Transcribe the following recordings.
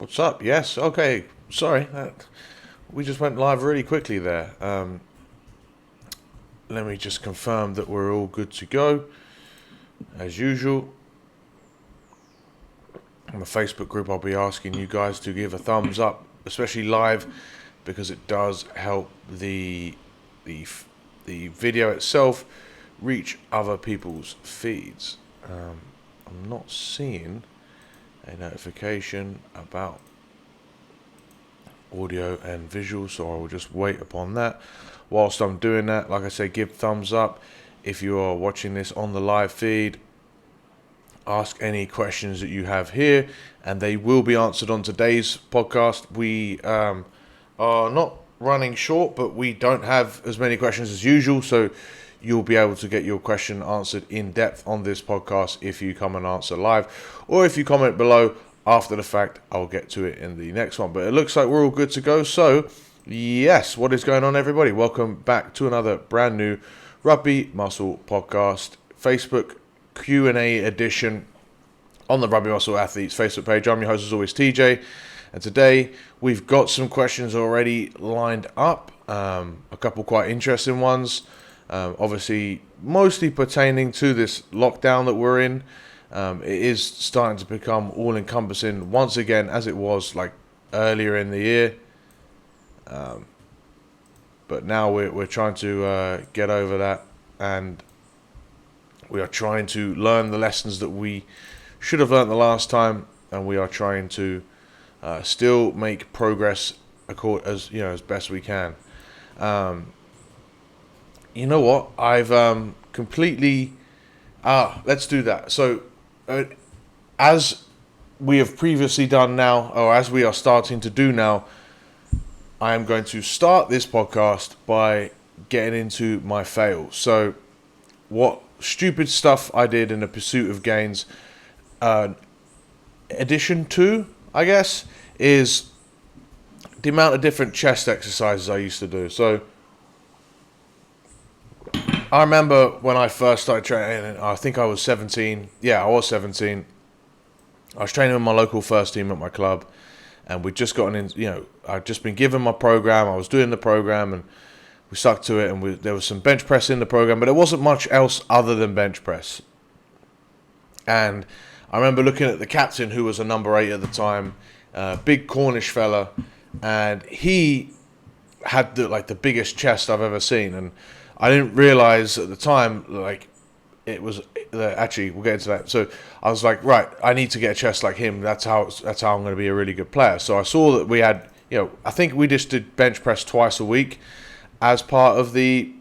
What's up? Yes. Okay. Sorry. We just went live really quickly there. Let me just confirm that we're all good to go. As usual, on the Facebook group, I'll be asking you guys to give a thumbs up, especially live, because it does help the video itself reach other people's feeds. I'm not seeing a notification about audio and visual, so I will just wait upon that. Whilst I'm doing that, like I say, give thumbs up if you are watching this on the live feed. Ask any questions that you have here, and they will be answered on today's podcast. We are not running short, but we don't have as many questions as usual, so you'll be able to get your question answered in depth on this podcast if you come and answer live, or if you comment below after the fact. I'll get to it in the next one. But it looks like we're all good to go. So yes, what is going on, everybody? Welcome back to another brand new Rugby Muscle podcast, Facebook Q&A edition on the Rugby Muscle Athletes Facebook page. I'm your host, as always, TJ, and today we've got some questions already lined up, a couple quite interesting ones, obviously mostly pertaining to this lockdown that we're in. It is starting to become all-encompassing once again, as it was like earlier in the year. But now we're trying to get over that, and we are trying to learn the lessons that we should have learned the last time, and we are trying to still make progress as best we can. You know what? I've completely. Let's do that. So, as we have previously done now, or as we are starting to do now, I am going to start this podcast by getting into my fails. So, what stupid stuff I did in the pursuit of gains. Addition 2, I guess, is the amount of different chest exercises I used to do. So, I remember when I first started training, I think I was 17. Yeah, I was 17. I was training with my local first team at my club, and we'd just gotten in, I'd just been given my program. I was doing the program, and we stuck to it, and there was some bench press in the program, but there wasn't much else other than bench press. And I remember looking at the captain, who was a number 8 at the time, big Cornish fella, and he had the biggest chest I've ever seen, and I didn't realize at the time, it was actually, we'll get into that. So I was like, right, I need to get a chest like him. That's how I'm going to be a really good player. So I saw that we had, I think we just did bench press twice a week as part of the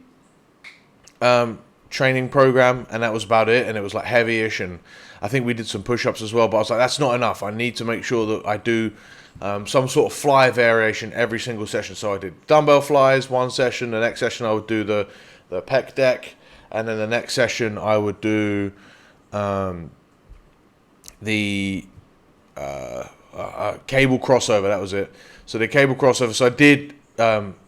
training program, and that was about it. And it was like heavy-ish, and I think we did some push-ups as well. But I was like, that's not enough. I need to make sure that I do some sort of fly variation every single session. So I did dumbbell flies one session. The next session I would do the pec deck, and then the next session I would do the cable crossover. That was it. So the cable crossover. So I did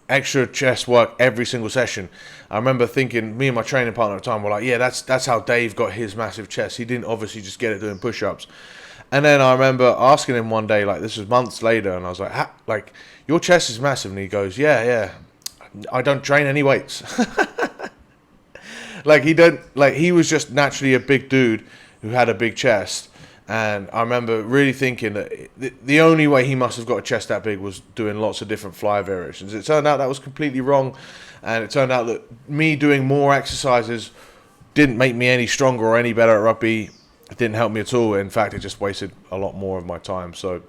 extra chest work every single session. I remember thinking, me and my training partner at the time were like, yeah, that's how Dave got his massive chest. He didn't obviously just get it doing push-ups. And then I remember asking him one day, this was months later, and I was like, your chest is massive. And he goes, yeah, I don't train any weights. He was just naturally a big dude who had a big chest. And I remember really thinking that the only way he must have got a chest that big was doing lots of different fly variations. It turned out that was completely wrong. And it turned out that me doing more exercises didn't make me any stronger or any better at rugby. It didn't help me at all. In fact, it just wasted a lot more of my time. So,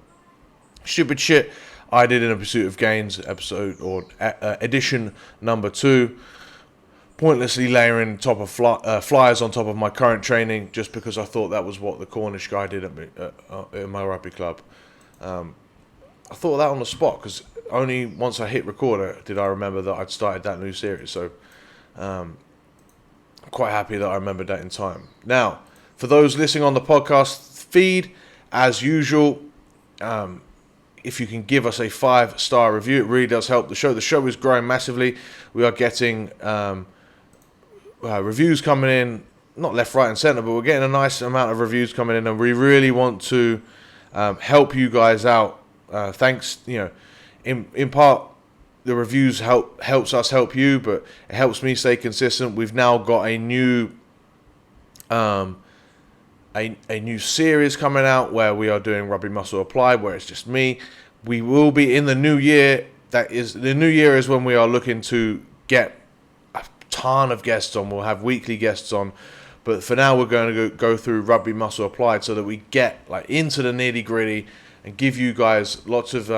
stupid shit I did in a pursuit of gains episode, or edition number 2. Pointlessly layering top of flyers on top of my current training just because I thought that was what the Cornish guy did at my rugby club. I thought of that on the spot because only once I hit recorder did I remember that I'd started that new series. So I'm quite happy that I remembered that in time. Now, for those listening on the podcast feed, as usual, if you can give us a 5-star review, it really does help the show. The show is growing massively. We are getting reviews coming in, not left, right, and centre, but we're getting a nice amount of reviews coming in, and we really want to help you guys out Thanks, in part, the reviews helps us help you, but it helps me stay consistent. We've now got a new a new series coming out where we are doing Rugby Muscle Applied, where it's just me. We will be in the new year. The new year is when we are looking to get a ton of guests on. We'll have weekly guests on, but for now we're going to go through Rugby Muscle Applied so that we get into the nitty gritty and give you guys lots of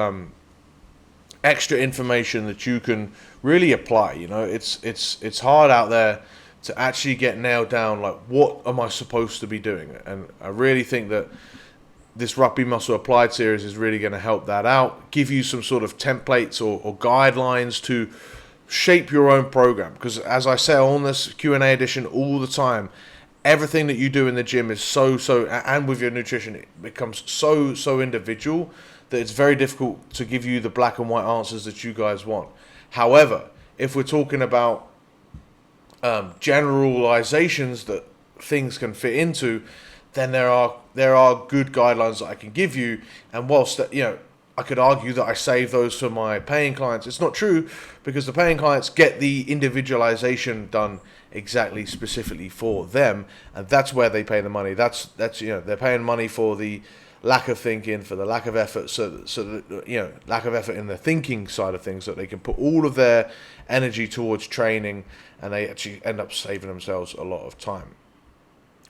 extra information that you can really apply. It's hard out there to actually get nailed down, what am I supposed to be doing? And I really think that this Rugby Muscle Applied series is really going to help that out, give you some sort of templates or guidelines to shape your own program. Because as I say on this Q&A edition all the time, everything that you do in the gym is so, and with your nutrition, it becomes so individual that it's very difficult to give you the black and white answers that you guys want. However, if we're talking about generalizations that things can fit into, then there are good guidelines that I can give you. And whilst I could argue that I save those for my paying clients, it's not true, because the paying clients get the individualization done exactly specifically for them, and that's where they pay the money. That's they're paying money for the lack of thinking, for the lack of effort, so that lack of effort in the thinking side of things, so that they can put all of their energy towards training, and they actually end up saving themselves a lot of time.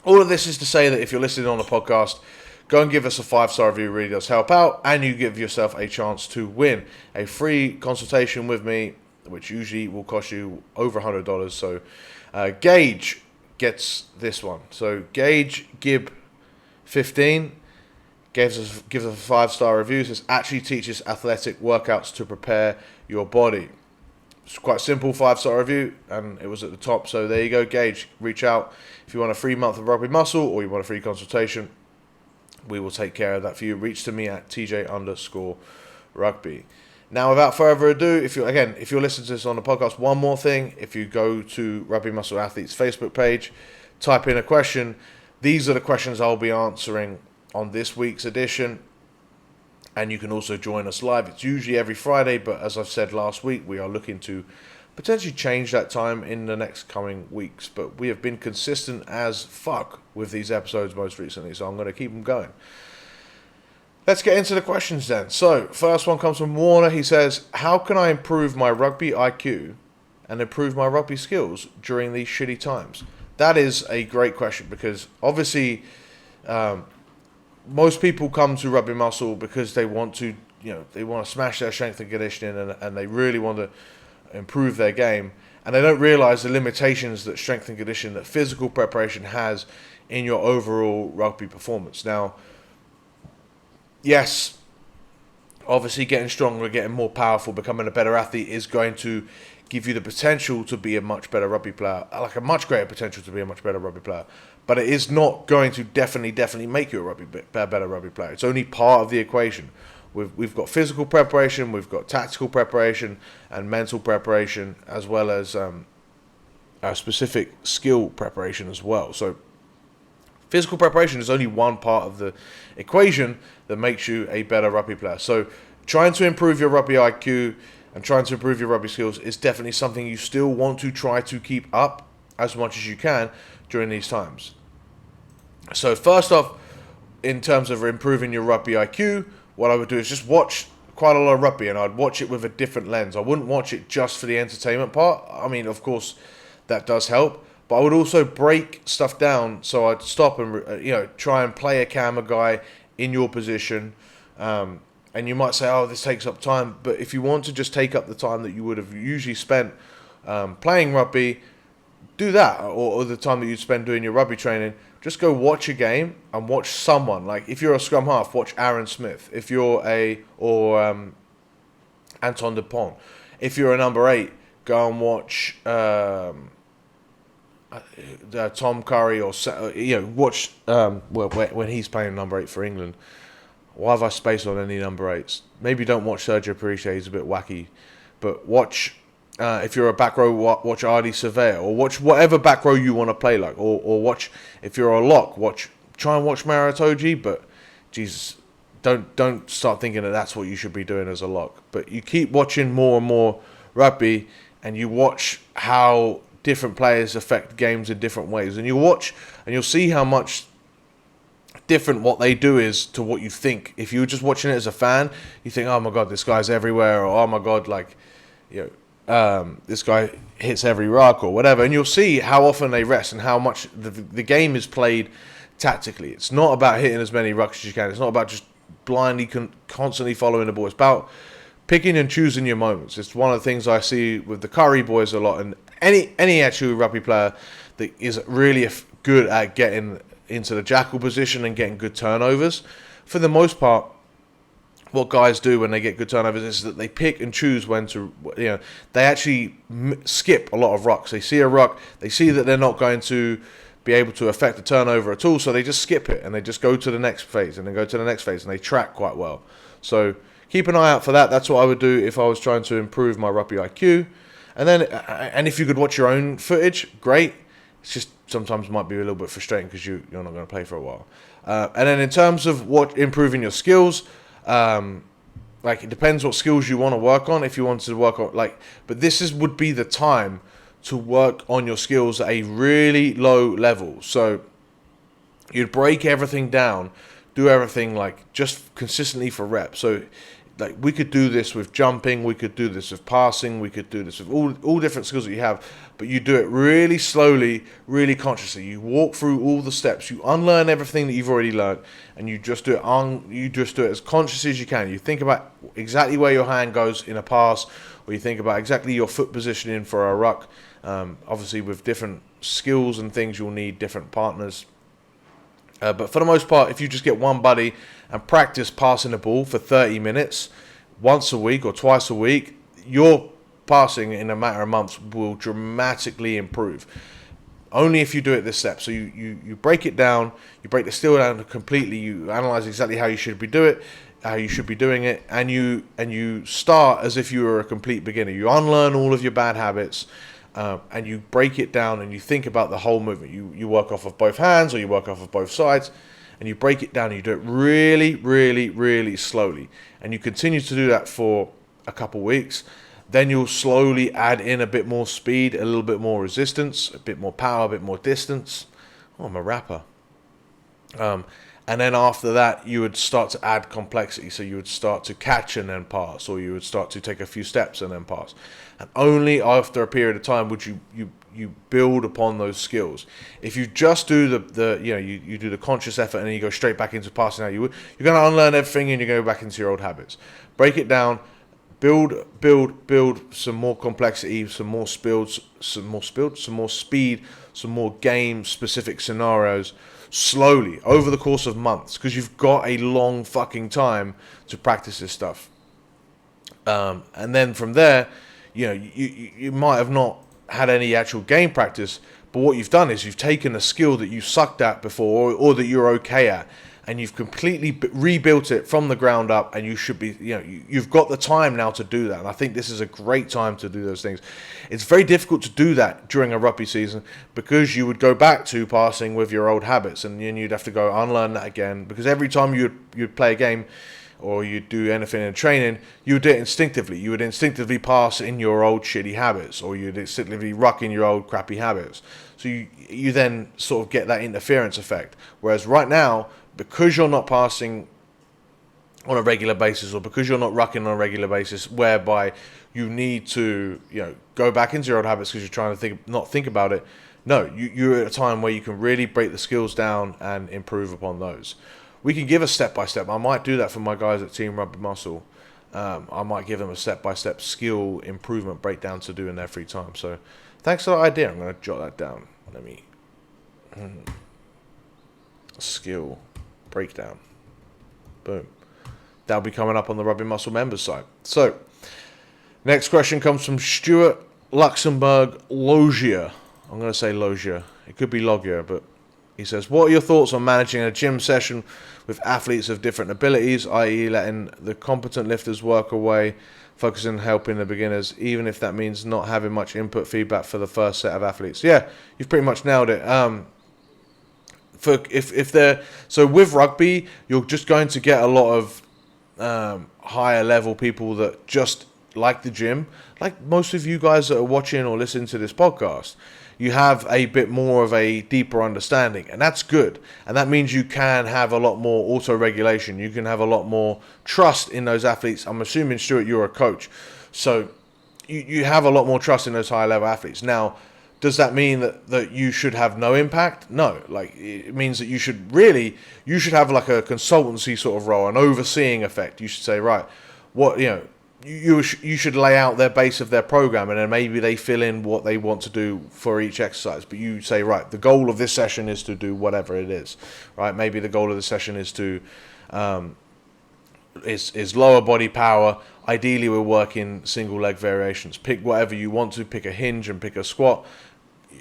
All of this is to say that if you're listening on a podcast, go and give us a 5-star review. It really does help out, and you give yourself a chance to win a free consultation with me, which usually will cost you over $100. So Gage gets this one. So Gage Gibb 15 gives us a 5-star review. Says actually teaches athletic workouts to prepare your body. It's quite simple 5-star review, and it was at the top. So there you go, Gage. Reach out if you want a free month of Rugby Muscle or you want a free consultation. We will take care of that for you. Reach to me at TJ_rugby. Now, without further ado, if you're listening to this on the podcast, one more thing. If you go to Rugby Muscle Athletes Facebook page, type in a question. These are the questions I'll be answering on this week's edition. And you can also join us live. It's usually every Friday, but as I've said last week, we are looking to potentially change that time in the next coming weeks. But we have been consistent as fuck with these episodes most recently, so I'm going to keep them going. Let's get into the questions then. So, first one comes from Warner. He says, how can I improve my rugby IQ and improve my rugby skills during these shitty times? That is a great question, because obviously most people come to Rugby Muscle because they want to smash their strength and conditioning, and they really want to improve their game, and they don't realize the limitations that strength and conditioning, that physical preparation has in your overall rugby performance. Now, yes, obviously getting stronger, getting more powerful, becoming a better athlete is going to give you the potential to be a much better rugby player, like a much greater potential to be a much better rugby player. But it is not going to definitely make you a better rugby player. It's only part of the equation. We've got physical preparation, we've got tactical preparation and mental preparation, as well as a specific skill preparation as well. So physical preparation is only one part of the equation that makes you a better rugby player. So trying to improve your rugby IQ and trying to improve your rugby skills is definitely something you still want to try to keep up as much as you can during these times. So first off, in terms of improving your rugby IQ, what I would do is just watch quite a lot of rugby, and I'd watch it with a different lens. I wouldn't watch it just for the entertainment part. I mean, of course, that does help. But I would also break stuff down, so I'd stop and try and play a camera guy in your position. And you might say, oh, this takes up time. But if you want to just take up the time that you would have usually spent playing rugby, do that. Or the time that you'd spend doing your rugby training, just go watch a game and watch someone. Like if you're a scrum half, watch Aaron Smith. If you're Anton Dupont. If you're a number 8, go and watch Tom Curry, or watch when he's playing number 8 for England. Why have I spaced on any number 8s? Maybe don't watch Sergio Periche, he's a bit wacky, but watch if you're a back row, watch Ardi Surveyor, or watch whatever back row you want to play like, or watch if you're a lock, try and watch Maritoji. But Jesus, don't start thinking that that's what you should be doing as a lock. But you keep watching more and more rugby, and you watch how different players affect games in different ways, and you watch and you'll see how much different what they do is to what you think. If you were just watching it as a fan, you think, oh my god, this guy's everywhere, or oh my god, like, this guy hits every ruck or whatever, and you'll see how often they rest and how much the game is played tactically. It's not about hitting as many rucks as you can. It's not about just blindly constantly following the ball. It's about picking and choosing your moments. It's one of the things I see with the Curry boys a lot, and any actual rugby player that is really good at getting into the jackal position and getting good turnovers. For the most part, what guys do when they get good turnovers is that they pick and choose when to, they actually skip a lot of rucks. They see a ruck, they see that they're not going to be able to affect the turnover at all, so they just skip it and they just go to the next phase and then go to the next phase, and they track quite well. So keep an eye out for that. That's what I would do if I was trying to improve my rugby IQ. And if you could watch your own footage, great. It's just sometimes might be a little bit frustrating because you're not going to play for a while. And then in terms of improving your skills, it depends what skills you want to work on. If you want to work on but would be the time to work on your skills at a really low level. So you'd break everything down, do everything just consistently for reps. So we could do this with jumping, we could do this with passing, we could do this with all different skills that you have, but you do it really slowly, really consciously. You walk through all the steps, you unlearn everything that you've already learned, and you just do it as consciously as you can. You think about exactly where your hand goes in a pass, or you think about exactly your foot positioning for a ruck. Obviously with different skills and things, you'll need different partners. But for the most part, if you just get one buddy and practice passing the ball for 30 minutes once a week or twice a week, your passing in a matter of months will dramatically improve. Only if you do it this step. So you break it down, you break the skill down completely, you analyze exactly how you should be doing it, and you start as if you were a complete beginner. You unlearn all of your bad habits. And you break it down and you think about the whole movement. You work off of both hands or you work off of both sides, and you break it down and you do it really, really, really slowly. And you continue to do that for a couple weeks. Then you'll slowly add in a bit more speed, a little bit more resistance, a bit more power, a bit more distance. Oh, I'm a rapper. And then after that, you would start to add complexity. So you would start to catch and then pass, or you would start to take a few steps and then pass. And only after a period of time would you build upon those skills. If you just do you do the conscious effort and then you go straight back into passing out, you're going to unlearn everything and you go back into your old habits. Break it down, build some more complexity, some more speed, some more game-specific scenarios, slowly over the course of months, because you've got a long fucking time to practice this stuff. And then from there, you might have not had any actual game practice, but what you've done is you've taken a skill that you sucked at before, or that you're okay at, and you've completely rebuilt it from the ground up, and you should be, you've got the time now to do that. And I think this is a great time to do those things. It's very difficult to do that during a rugby season, because you would go back to passing with your old habits, and then you'd have to go unlearn that again, because every time you'd play a game or you'd do anything in training, you would do it instinctively. You would instinctively pass in your old shitty habits, or you'd instinctively ruck in your old crappy habits. So you then sort of get that interference effect. Whereas right now, because you're not passing on a regular basis, or because you're not rucking on a regular basis, whereby you need to go back into your old habits because you're trying to not think about it. No, you're at a time where you can really break the skills down and improve upon those. We can give a step-by-step. I might do that for my guys at Team Rugby Muscle. I might give them a step-by-step skill improvement breakdown to do in their free time. So thanks for that idea. I'm going to jot that down. Let me... Skill breakdown. Boom. That'll be coming up on the Rugby Muscle members site. So, next question comes from Stuart Luxembourg Logia. I'm going to say Logia. It could be Logia, but he says, what are your thoughts on managing a gym session with athletes of different abilities, i.e. letting the competent lifters work away, focusing on helping the beginners, even if that means not having much input feedback for the first set of athletes? Yeah, you've pretty much nailed it. for if they're so with rugby, you're just going to get a lot of higher level people that just like the gym, like most of you guys that are watching or listening to this podcast. You have a bit more of a deeper understanding, and that's good. And that means you can have a lot more auto-regulation. You can have a lot more trust in those athletes. I'm assuming, Stuart, you're a coach. So you have a lot more trust in those high-level athletes. Now, does that mean that you should have no impact? No. Like, it means that you should have like a consultancy sort of role, an overseeing effect. You should say, right, what, you should lay out their base of their program, and then maybe they fill in what they want to do for each exercise. But you say, right, the goal of this session is to do whatever it is, right? Maybe the goal of the session is to is lower body power. Ideally, we're working single leg variations. Pick whatever you want to. Pick a hinge and pick a squat.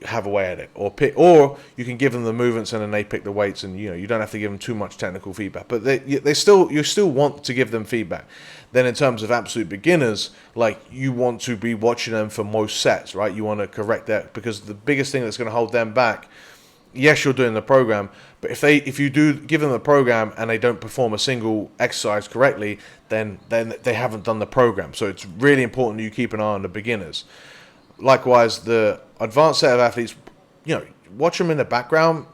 Have a way at it, or you can give them the movements and then they pick the weights, and you don't have to give them too much technical feedback, but you still want to give them feedback. Then in terms of absolute beginners, like, you want to be watching them for most sets, right? You want to correct that, because the biggest thing that's going to hold them back, yes, you're doing the program, but if you do give them the program and they don't perform a single exercise correctly, then they haven't done the program. So it's really important that you keep an eye on the beginners. Likewise, the advanced set of athletes, watch them in the background.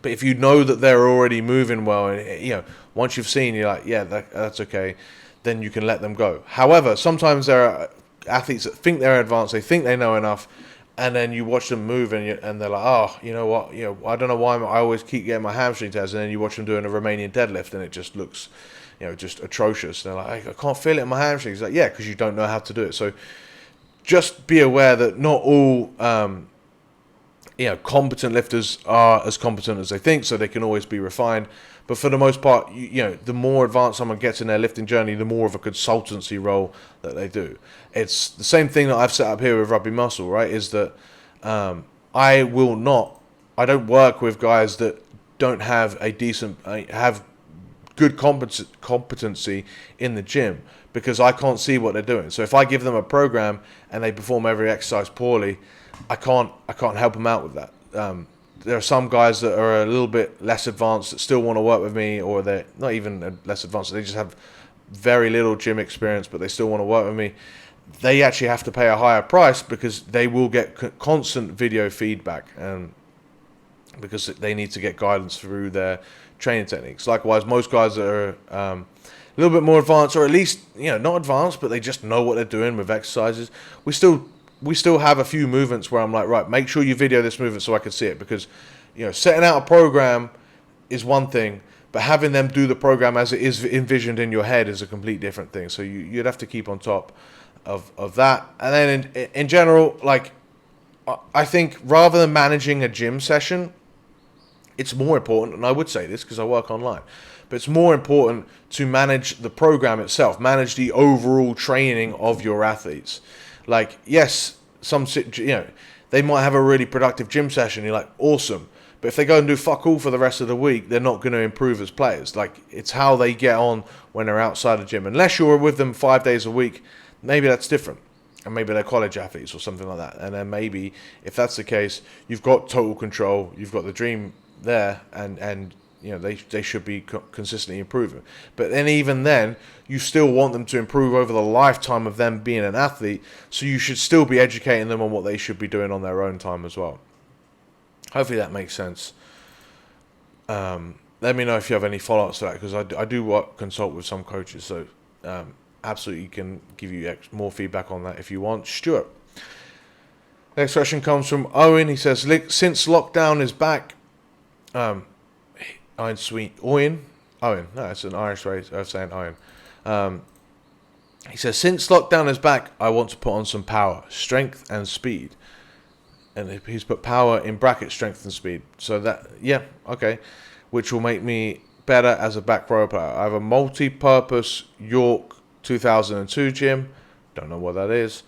But if you know that they're already moving well, and once you've seen, you're like, yeah, that's okay, then you can let them go. However, sometimes there are athletes that think they're advanced, they think they know enough, and then you watch them move, and they're like, oh, you know what, I don't know why I always keep getting my hamstring tears, and then you watch them doing a Romanian deadlift, and it just looks, just atrocious. They're like, I can't feel it in my hamstrings. Like, yeah, because you don't know how to do it. So just be aware that not all competent lifters are as competent as they think, so they can always be refined. But for the most part, the more advanced someone gets in their lifting journey, the more of a consultancy role that they do. It's the same thing that I've set up here with Rugby Muscle, right? Is that I don't work with guys that don't have have good competency in the gym, because I can't see what they're doing. So if I give them a program and they perform every exercise poorly, I can't help them out with that. There are some guys that are a little bit less advanced that still want to work with me, or they're not even less advanced, they just have very little gym experience, but they still want to work with me. They actually have to pay a higher price, because they will get constant video feedback, and because they need to get guidance through their training techniques. Likewise, most guys that are a little bit more advanced, or at least not advanced, but they just know what they're doing with exercises, we still have a few movements where I'm like, right, make sure you video this movement so I can see it, because setting out a program is one thing, but having them do the program as it is envisioned in your head is a complete different thing. So you'd have to keep on top of that. And then in general, like, I think rather than managing a gym session, it's more important, and I would say this because I work online, but it's more important to manage the program itself, manage the overall training of your athletes. Like, yes, they might have a really productive gym session, you're like, awesome, but if they go and do fuck all for the rest of the week, they're not going to improve as players. Like, it's how they get on when they're outside the gym. Unless you're with them 5 days a week, maybe that's different. And maybe they're college athletes or something like that. And then maybe, if that's the case, you've got total control, you've got the dream there, and they should be consistently improving. But then even then, you still want them to improve over the lifetime of them being an athlete, so you should still be educating them on what they should be doing on their own time as well. Hopefully that makes sense. Let me know if you have any follow-ups to that, because I do consult with some coaches, so absolutely can give you more feedback on that if you want. Stuart. Next question comes from Owen. He says, since lockdown is back, Owen, no, it's an Irish way of saying Owen. He says, since lockdown is back, I want to put on some power, strength and speed. And he's put power in bracket, strength and speed. So that, yeah, okay. Which will make me better as a back row player. I have a multi-purpose York 2002 gym. Don't know what that is.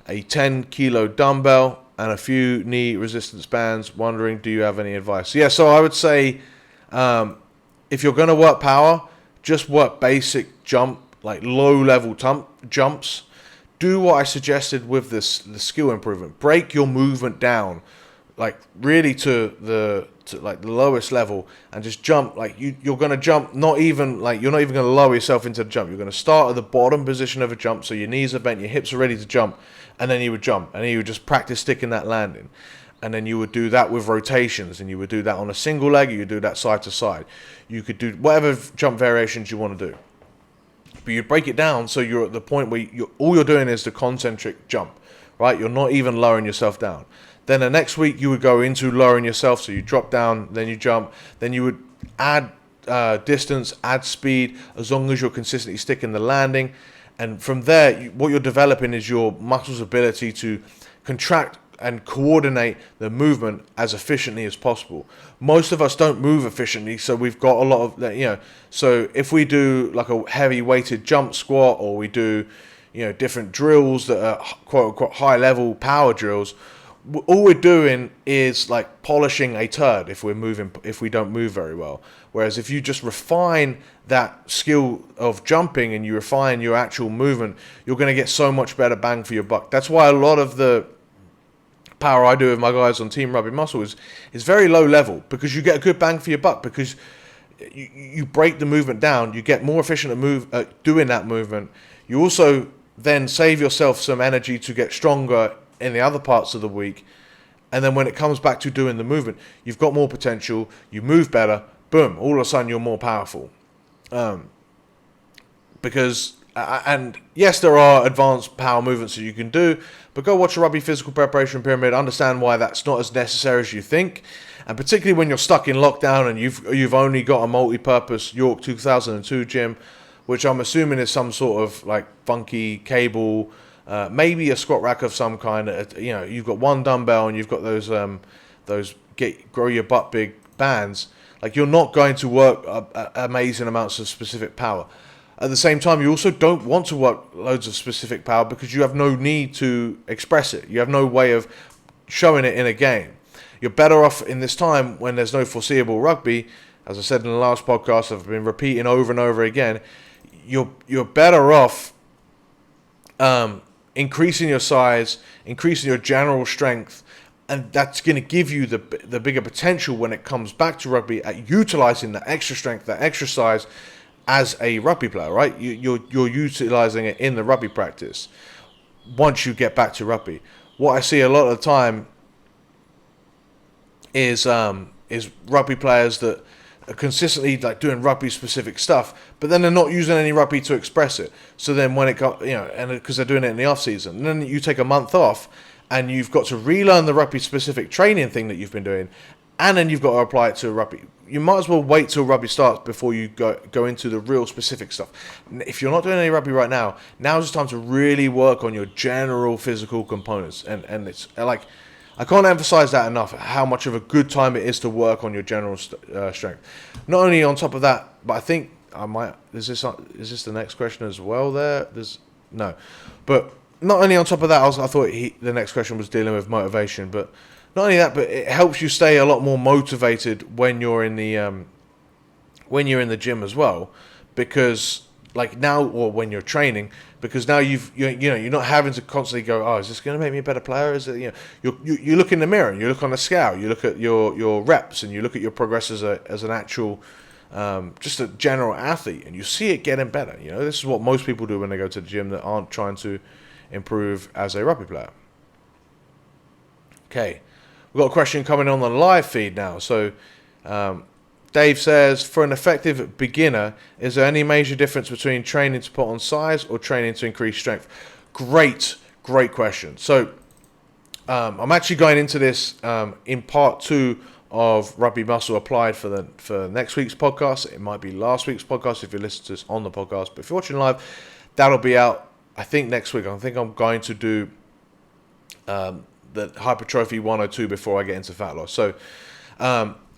A 10 kilo dumbbell and a few knee resistance bands. Wondering, do you have any advice? Yeah, so I would say, if you're going to work power, just work basic jump, like low-level jumps. Do what I suggested with the skill improvement. Break your movement down. like really to like the lowest level and just jump. Like you're going to jump, you're not even going to lower yourself into the jump. You're going to start at the bottom position of a jump, so your knees are bent, your hips are ready to jump, and then you would jump, and then you would just practice sticking that landing. And then you would do that with rotations, and you would do that on a single leg, you would do that side to side. You could do whatever jump variations you want to do. But you break it down so you're at the point where all you're doing is the concentric jump, right? You're not even lowering yourself down. Then the next week you would go into lowering yourself, so you drop down, then you jump, then you would add distance, add speed, as long as you're consistently sticking the landing. And from there, what you're developing is your muscles' ability to contract and coordinate the movement as efficiently as possible. Most of us don't move efficiently, so we've got a lot of, so if we do like a heavy weighted jump squat, or we do, different drills that are quote unquote high level power drills, all we're doing is like polishing a turd if we don't move very well. Whereas if you just refine that skill of jumping and you refine your actual movement, you're going to get so much better bang for your buck. That's why a lot of the power I do with my guys on Team Rugby Muscle is very low level, because you get a good bang for your buck, because you break the movement down, you get more efficient at doing that movement. You also then save yourself some energy to get stronger in the other parts of the week, and then when it comes back to doing the movement, you've got more potential, you move better, boom, all of a sudden you're more powerful. And yes, there are advanced power movements that you can do, but go watch a Rugby Physical Preparation Pyramid, understand why that's not as necessary as you think. And particularly when you're stuck in lockdown and you've only got a multi-purpose York 2002 gym, which I'm assuming is some sort of like funky cable, maybe a squat rack of some kind. You've got one dumbbell and you've got those grow your butt big bands. Like, you're not going to work amazing amounts of specific power. At the same time, you also don't want to work loads of specific power because you have no need to express it. You have no way of showing it in a game. You're better off in this time when there's no foreseeable rugby. As I said in the last podcast, I've been repeating over and over again. You're better off increasing your size, increasing your general strength, and that's going to give you the bigger potential when it comes back to rugby at utilizing that extra strength, that extra size as a rugby player, right? You're utilizing it in the rugby practice once you get back to rugby. What I see a lot of the time is rugby players that are consistently like doing rugby specific stuff, but then they're not using any rugby to express it. So then when it got, and because they're doing it in the off season, and then you take a month off and you've got to relearn the rugby specific training thing that you've been doing, and then you've got to apply it to rugby. You might as well wait till rugby starts before you go into the real specific stuff. If you're not doing any rugby right now, now's the time to really work on your general physical components. And it's like, I can't emphasize that enough, how much of a good time it is to work on your general strength. Not only on top of that, but I think I might, is this the next question as well there? No. But not only on top of that, I thought the next question was dealing with motivation, but not only that, but it helps you stay a lot more motivated when you're in the gym as well, because like now, or when you're training, because now you're not having to constantly go, oh, is this going to make me a better player? Is it, you look in the mirror and you look on the scale, you look at your reps and you look at your progress as an actual just a general athlete, and you see it getting better. This is what most people do when they go to the gym that aren't trying to improve as a rugby player. Okay. We've got a question coming on the live feed now. So Dave says, for an effective beginner, is there any major difference between training to put on size or training to increase strength? Great question. So I'm actually going into this in part 2 of Rugby Muscle Applied for next week's podcast. It might be last week's podcast if you listen to this on the podcast. But if you're watching live, that'll be out, I think, next week. I think I'm going to do the Hypertrophy 102 before I get into fat loss. So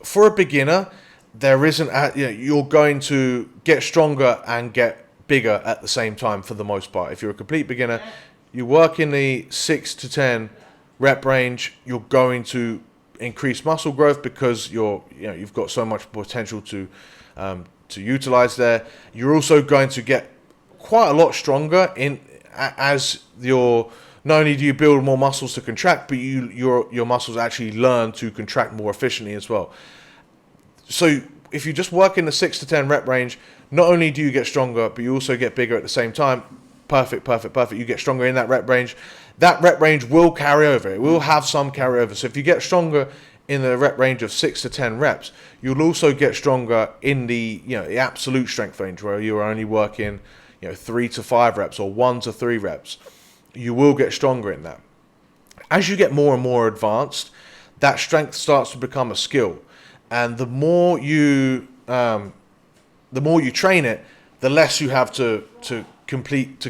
for a beginner, there isn't you're going to get stronger and get bigger at the same time for the most part. If you're a complete beginner, you work in the 6 to 10 rep range, you're going to increase muscle growth because you've got so much potential to utilize there. You're also going to get quite a lot stronger as your not only do you build more muscles to contract, but your muscles actually learn to contract more efficiently as well. So if you just work in the 6 to 10 rep range, not only do you get stronger, but you also get bigger at the same time. Perfect. You get stronger in that rep range. That rep range will carry over. It will have some carryover. So if you get stronger in the rep range of 6 to 10 reps, you'll also get stronger in the the absolute strength range, where you're only working 3 to 5 reps or 1 to 3 reps. You will get stronger in that. As you get more and more advanced, that strength starts to become a skill, and the more you train it, the less you have to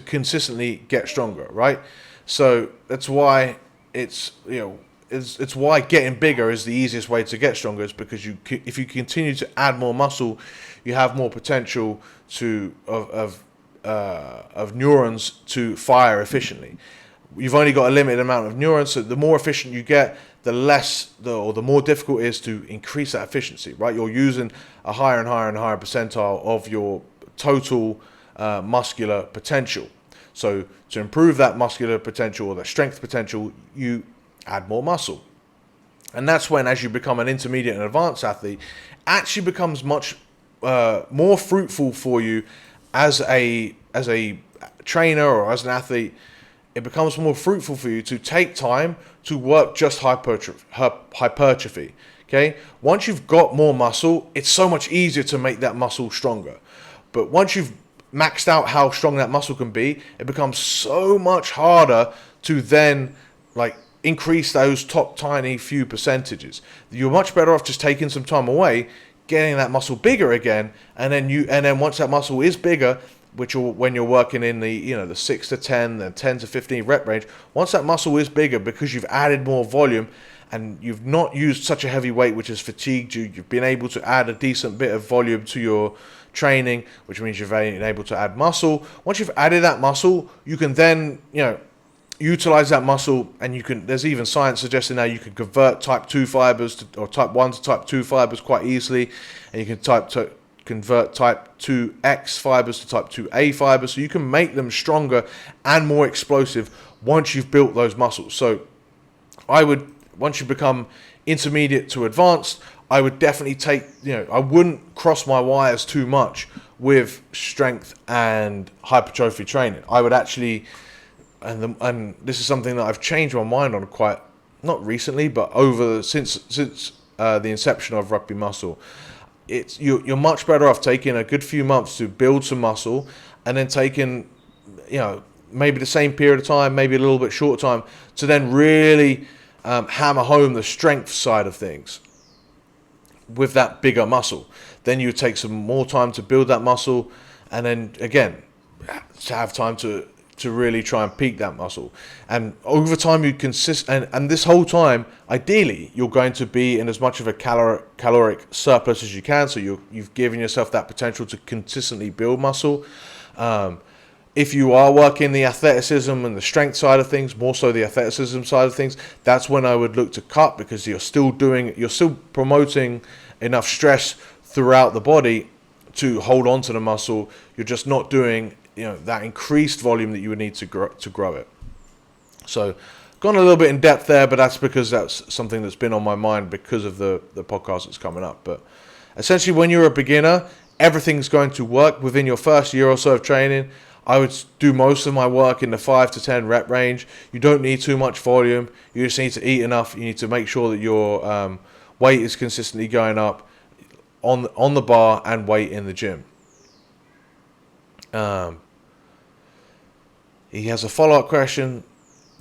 consistently get stronger, right? So that's why it's why getting bigger is the easiest way to get stronger, is because if you continue to add more muscle, you have more potential of neurons to fire efficiently. You've only got a limited amount of neurons, so the more efficient you get, the more difficult it is to increase that efficiency, right? You're using a higher and higher percentile of your total muscular potential. So to improve that muscular potential or the strength potential, you add more muscle. And that's when, as you become an intermediate and advanced athlete, actually becomes much more fruitful for you as a trainer or as an athlete. It becomes more fruitful for you to take time to work just hypertrophy. Okay, once you've got more muscle, it's so much easier to make that muscle stronger. But once you've maxed out how strong that muscle can be, it becomes so much harder to then increase those top tiny few percentages. You're much better off just taking some time away, getting that muscle bigger again, and then once that muscle is bigger, when you're working in the 6 to 10, the 10 to 15 rep range, once that muscle is bigger, because you've added more volume and you've not used such a heavy weight which has fatigued you, you've been able to add a decent bit of volume to your training, which means you've been able to add muscle. Once you've added that muscle, you can then utilize that muscle, and there's even science suggesting now you can convert type 2 fibers or type 1 to type 2 fibers quite easily, and you can convert type 2X fibers to type 2A fibers, so you can make them stronger and more explosive once you've built those muscles. So once you become intermediate to advanced, I would definitely I wouldn't cross my wires too much with strength and hypertrophy training. I would actually, and this is something that I've changed my mind on quite, not recently, but since the inception of Rugby Muscle. You're much better off taking a good few months to build some muscle, and then taking maybe the same period of time, maybe a little bit shorter time, to then really hammer home the strength side of things with that bigger muscle. Then you take some more time to build that muscle, and then again to have time to really try and peak that muscle. And over time you and this whole time, ideally, you're going to be in as much of a caloric surplus as you can, so you've given yourself that potential to consistently build muscle. If you are working the athleticism and the strength side of things, more so the athleticism side of things, that's when I would look to cut, because you're still promoting enough stress throughout the body to hold on to the muscle. You're just not doing that increased volume that you would need to grow it. So gone a little bit in depth there, but that's because that's something that's been on my mind because of the podcast that's coming up. But essentially, when you're a beginner, everything's going to work within your first year or so of training. I would do most of my work in the 5 to 10 rep range. You don't need too much volume. You just need to eat enough. You need to make sure that your weight is consistently going up on the bar and weight in the gym. He has a follow-up question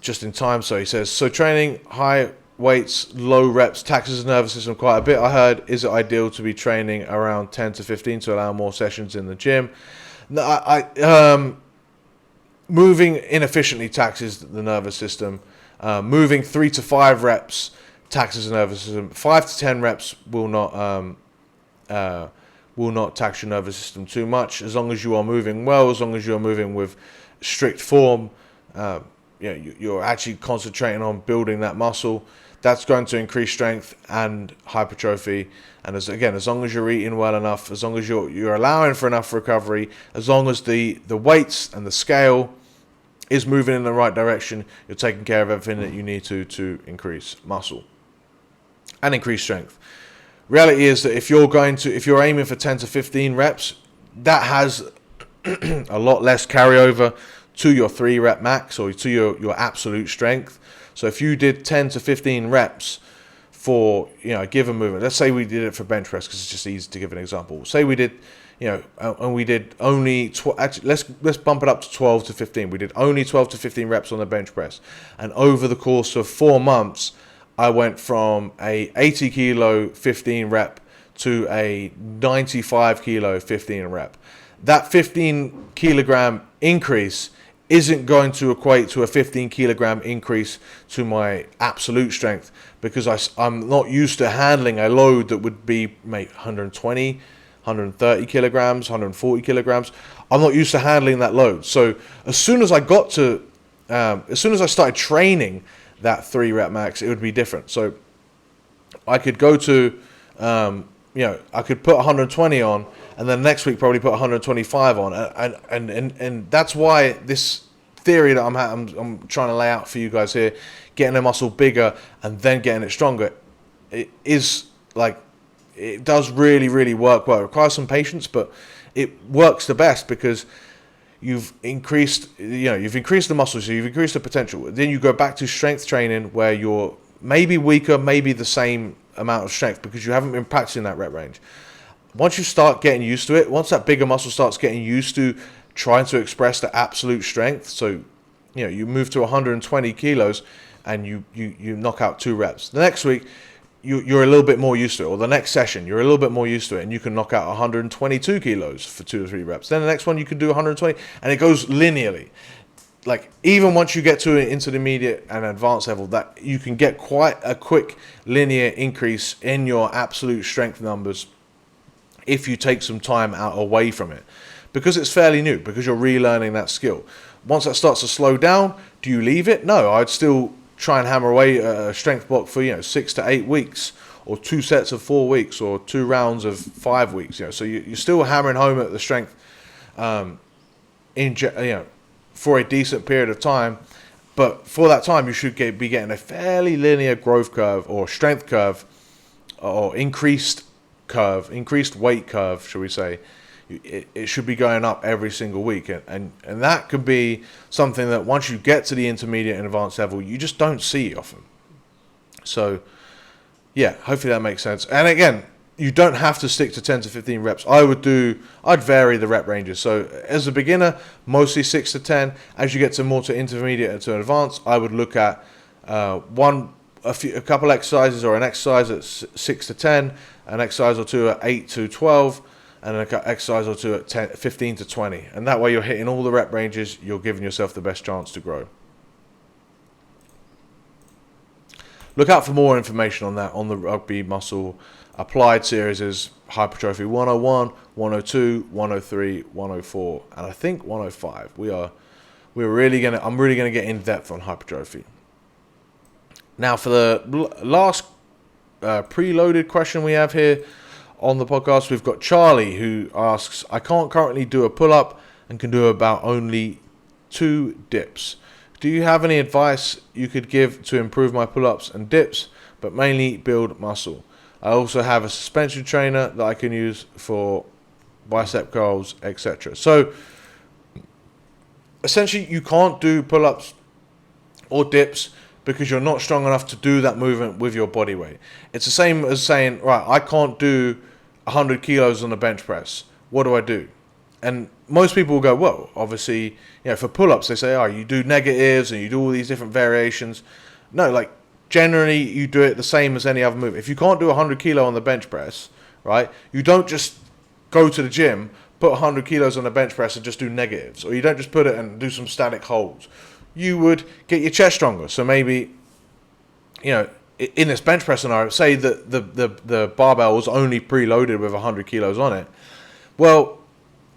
just in time. So he says, so training high weights, low reps, taxes the nervous system quite a bit. I heard, is it ideal to be training around 10 to 15 to allow more sessions in the gym? No, moving inefficiently taxes the nervous system. Moving 3 to 5 reps taxes the nervous system. 5 to 10 reps will not tax your nervous system too much, as long as you are moving well, as long as you are moving with strict form. You're actually concentrating on building that muscle. That's going to increase strength and hypertrophy. And as long as you're eating well enough, as long as you're allowing for enough recovery, as long as the weights and the scale is moving in the right direction. You're taking care of everything that you need to increase muscle and increase strength. Reality is that if you're aiming for 10 to 15 reps, that has a lot less carryover to your 3-rep max or to your absolute strength. So if you did 10 to 15 reps for a given movement, let's say we did it for bench press because it's just easy to give an example. Say we did, and we did only let's bump it up to 12 to 15. We did only 12 to 15 reps on the bench press, and over the course of 4 months, I went from a 80 kilo 15 rep to a 95 kilo 15 rep. That 15 kilogram increase isn't going to equate to a 15 kilogram increase to my absolute strength, because I'm not used to handling a load that would be 120, 130 kilograms, 140 kilograms. I'm not used to handling that load. So as soon as I started training that 3-rep max, it would be different. So I could go to, I could put 120 on, and then next week probably put 125 on, and that's why this theory that I'm trying to lay out for you guys here, getting a muscle bigger and then getting it stronger, it does really work well. It requires some patience, but it works the best because you've increased the muscle, so you've increased the potential. Then you go back to strength training where you're maybe weaker, maybe the same amount of strength because you haven't been practicing that rep range. Once you start getting used to it, once that bigger muscle starts getting used to trying to express the absolute strength, so you move to 120 kilos and you knock out 2 reps. The next week you're a little bit more used to it, or the next session you're a little bit more used to it, and you can knock out 122 kilos for 2 or 3 reps. Then the next one you can do 120, and it goes linearly. Like, even once you get to an intermediate and advanced level, that you can get quite a quick linear increase in your absolute strength numbers if you take some time out away from it, because it's fairly new, because you're relearning that skill. Once that starts to slow down, do you leave it? No, I'd still try and hammer away a strength block for 6 to 8 weeks, or 2 sets of 4 weeks, or 2 rounds of 5 weeks. So you're still hammering home at the strength for a decent period of time. But for that time, you should be getting a fairly linear growth curve, or strength curve, or increased weight curve, shall we say. It should be going up every single week, and that could be something that once you get to the intermediate and advanced level, you just don't see often. So yeah, hopefully that makes sense. And again, you don't have to stick to 10 to 15 reps. I'd vary the rep ranges. So as a beginner, mostly 6 to 10. As you get to more to intermediate and to advanced, I would look at a couple exercises, or an exercise at 6 to 10, an exercise or two at 8 to 12, and an exercise or two at 15 to 20. And that way you're hitting all the rep ranges, you're giving yourself the best chance to grow. Look out for more information on that on the Rugby Muscle Applied series. Is Hypertrophy 101, 102, 103, 104, and I think 105. I'm really gonna get in depth on hypertrophy. Now, for the last preloaded question we have here on the podcast, we've got Charlie, who asks, I can't currently do a pull-up and can do about only 2 dips. Do you have any advice you could give to improve my pull-ups and dips, but mainly build muscle? I also have a suspension trainer that I can use for bicep curls, etc. So essentially, you can't do pull-ups or dips because you're not strong enough to do that movement with your body weight. It's the same as saying, right, I can't do 100 kilos on the bench press. What do I do? And most people will go, well, obviously, for pull-ups, they say, oh, you do negatives and you do all these different variations. No, generally, you do it the same as any other move. If you can't do 100 kilo on the bench press, right, you don't just go to the gym, put 100 kilos on the bench press and just do negatives. Or you don't just put it and do some static holds. You would get your chest stronger. So maybe, in this bench press scenario, say that the barbell was only preloaded with 100 kilos on it. Well,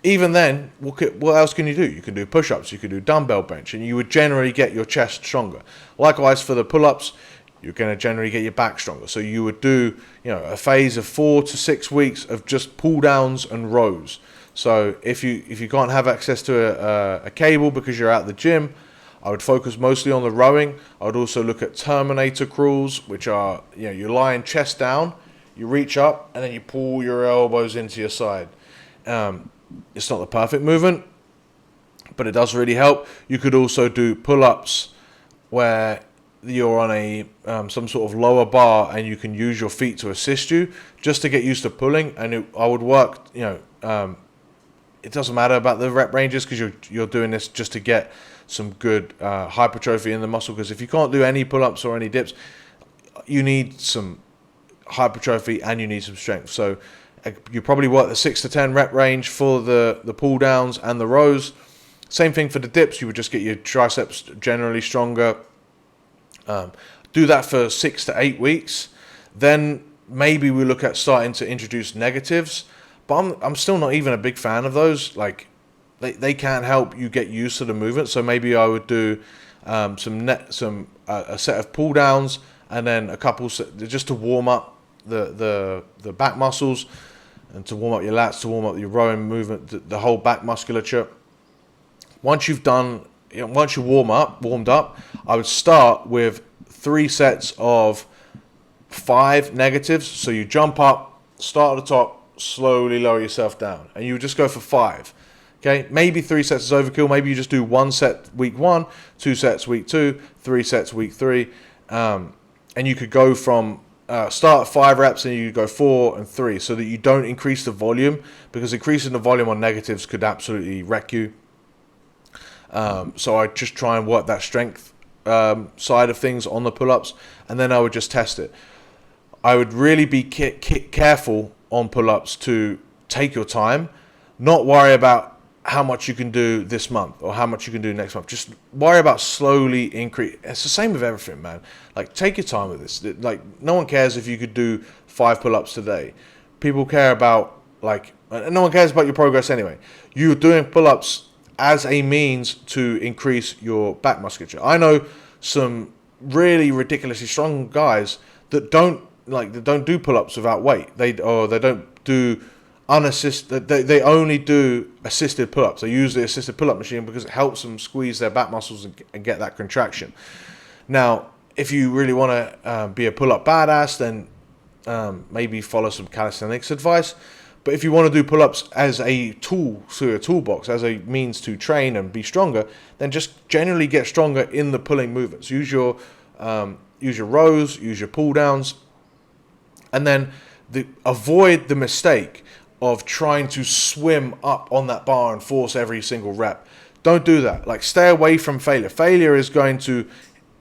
even then, what else can you do? You can do push-ups, you can do dumbbell bench, and you would generally get your chest stronger. Likewise, for the pull-ups, you're going to generally get your back stronger. So you would do, a phase of 4 to 6 weeks of just pull downs and rows. So if you can't have access to a cable because you're at the gym, I would focus mostly on the rowing. I would also look at Terminator crawls, which are, you're lying chest down, you reach up, and then you pull your elbows into your side. It's not the perfect movement, but it does really help. You could also do pull-ups where you're on a some sort of lower bar and you can use your feet to assist you just to get used to pulling. And I would work, it doesn't matter about the rep ranges because you're doing this just to get some good hypertrophy in the muscle. Because if you can't do any pull-ups or any dips, you need some hypertrophy and you need some strength. So you probably work the 6 to 10 rep range for the pull downs and the rows. Same thing for the dips. You would just get your triceps generally stronger. Do that for 6 to 8 weeks. Then maybe we look at starting to introduce negatives. But I'm still not even a big fan of those. Like they can't help you get used to the movement. So maybe I would do a set of pull downs and then a couple just to warm up the back muscles and to warm up your lats, to warm up your rowing movement, the whole back musculature. Once you're warmed up, I would start with 3 sets of 5 negatives. So you jump up, start at the top, slowly lower yourself down, and you would just go for 5. Okay, maybe 3 sets is overkill. Maybe you just do 1 set week 1, 2 sets week 2, 3 sets week 3, and you could go from start at 5 reps and you go 4 and 3, so that you don't increase the volume, because increasing the volume on negatives could absolutely wreck you. So I just try and work that strength side of things on the pull-ups, and then I would just test it. I would really be careful on pull-ups to take your time, not worry about how much you can do this month or how much you can do next month. Just worry about slowly increase. It's the same with everything, man. Like, take your time with this. Like, no one cares if you could do 5 pull-ups today. People care about, no one cares about your progress anyway. You're doing pull-ups as a means to increase your back musculature. I know some really ridiculously strong guys that don't do pull-ups without weight. They don't do unassisted. They only do assisted pull-ups. They use the assisted pull-up machine because it helps them squeeze their back muscles and get that contraction. Now, if you really want to be a pull-up badass, then maybe follow some calisthenics advice. But if you want to do pull-ups as a tool, through a toolbox, as a means to train and be stronger, then just generally get stronger in the pulling movements. Use your rows, use your pull downs, and then avoid the mistake of trying to swim up on that bar and force every single rep. Don't do that. Like, stay away from failure. Failure is going to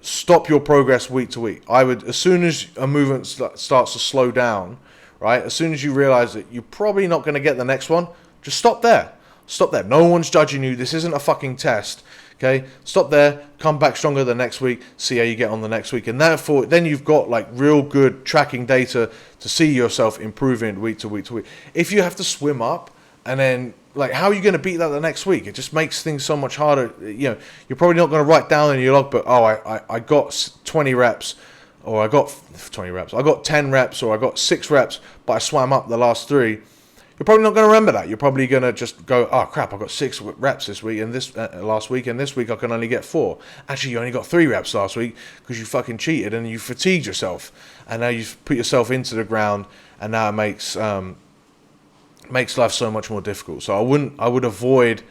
stop your progress week to week. I would, as soon as a movement starts to slow down, right? As soon as you realize that you're probably not going to get the next one, just stop there. Stop there. No one's judging you. This isn't a fucking test. Okay? Stop there. Come back stronger the next week. See how you get on the next week. And therefore, then you've got like real good tracking data to see yourself improving week to week to week. If you have to swim up and then, like, how are you going to beat that the next week? It just makes things so much harder. You're probably not going to write down in your logbook, I got 20 reps. Or I got 20 reps, I got 10 reps, or I got 6 reps, but I swam up the last 3. You're probably not going to remember that. You're probably going to just go, oh crap, I got 6 reps this week, and this last week, and this week I can only get 4. Actually, you only got 3 reps last week because you fucking cheated and you fatigued yourself, and now you've put yourself into the ground, and now it makes life so much more difficult. So I would avoid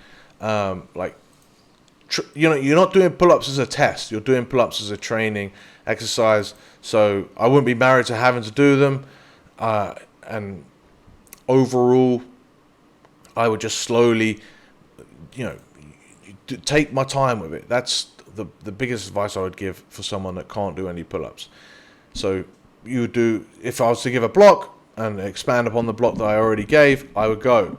you're not doing pull-ups as a test. You're doing pull-ups as a training exercise. So I wouldn't be married to having to do them. And overall, I would just slowly, take my time with it. That's the biggest advice I would give for someone that can't do any pull-ups. So you would do, if I was to give a block and expand upon the block that I already gave, I would go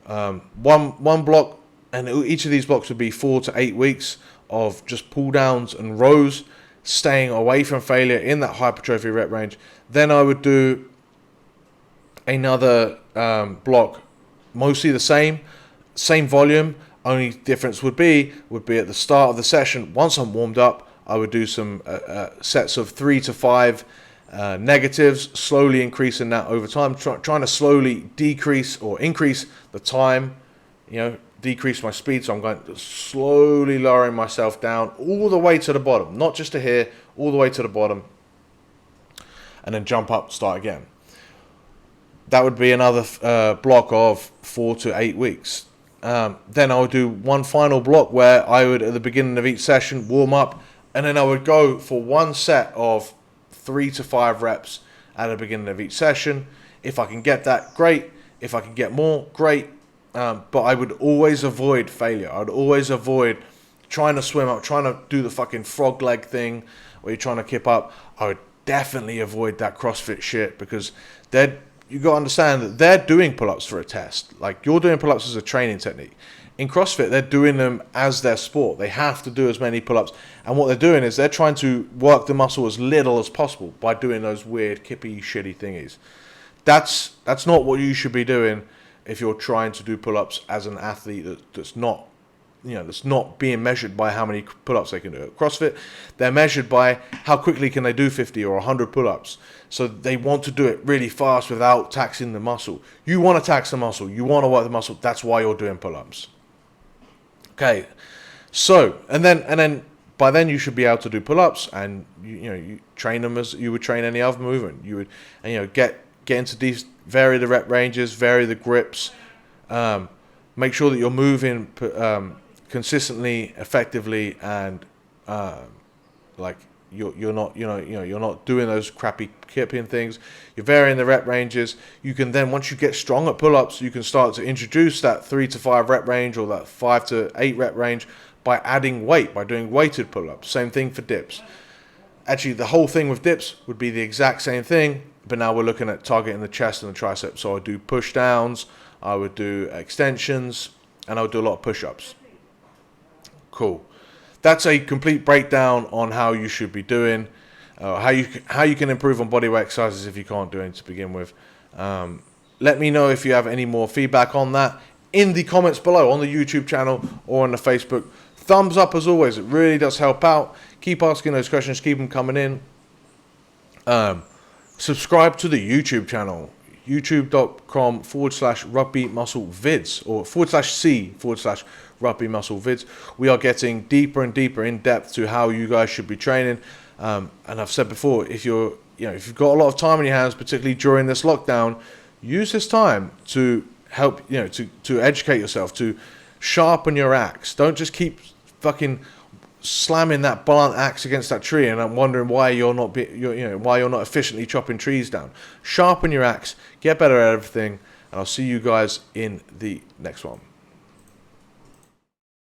one block. And each of these blocks would be 4 to 8 weeks of just pull downs and rows, staying away from failure in that hypertrophy rep range. Then I would do another block, mostly the same volume. Only difference would be at the start of the session. Once I'm warmed up, I would do some sets of 3 to 5 negatives, slowly increasing that over time, trying to slowly decrease or increase the time decrease my speed. So I'm going slowly lowering myself down all the way to the bottom, not just to here, all the way to the bottom, and then jump up, start again. That would be another block of 4 to 8 weeks. Then I would do one final block where I would, at the beginning of each session, warm up, and then I would go for one set of 3 to 5 reps at the beginning of each session. If I can get that, great. If I can get more, great. But I would always avoid failure. I would always avoid trying to swim up, trying to do the fucking frog leg thing where you're trying to keep up. I would definitely avoid that CrossFit shit, because you got to understand that they're doing pull-ups for a test. Like, you're doing pull-ups as a training technique. In CrossFit, they're doing them as their sport. They have to do as many pull-ups. And what they're doing is they're trying to work the muscle as little as possible by doing those weird, kippy, shitty thingies. That's not what you should be doing if you're trying to do pull-ups as an athlete that's not being measured by how many pull-ups they can do. At CrossFit, they're measured by how quickly can they do 50 or 100 pull-ups. So they want to do it really fast without taxing the muscle. You want to tax the muscle. You want to work the muscle. That's why you're doing pull-ups. Okay, so and then by then you should be able to do pull-ups, and you train them as you would train any other movement. You would get into these, vary the rep ranges, vary the grips, make sure that you're moving consistently, effectively, and you're not doing those crappy kipping things. You're varying the rep ranges. You can then, once you get strong at pull-ups, you can start to introduce that 3 to 5 rep range or that 5 to 8 rep range by adding weight, by doing weighted pull-ups. Same thing for dips. Actually, the whole thing with dips would be the exact same thing, but now we're looking at targeting the chest and the tricep. So I would do push downs, I would do extensions, and I would do a lot of push-ups. Cool. That's a complete breakdown on how you should be doing, how you can improve on bodyweight exercises if you can't do it to begin with. Let me know if you have any more feedback on that in the comments below on the YouTube channel or on the Facebook. Thumbs up as always. It really does help out. Keep asking those questions. Keep them coming in. Subscribe to the YouTube channel. youtube.com/rugby muscle vids or /c/rugby muscle vids. We are getting deeper and deeper in depth to how you guys should be training. And I've said before, if you've got a lot of time on your hands, particularly during this lockdown, use this time to help, to educate yourself, to sharpen your axe. Don't just keep fucking slamming that blunt axe against that tree and I'm wondering why you're not efficiently chopping trees down. Sharpen your axe, get better at everything, and I'll see you guys in the next one.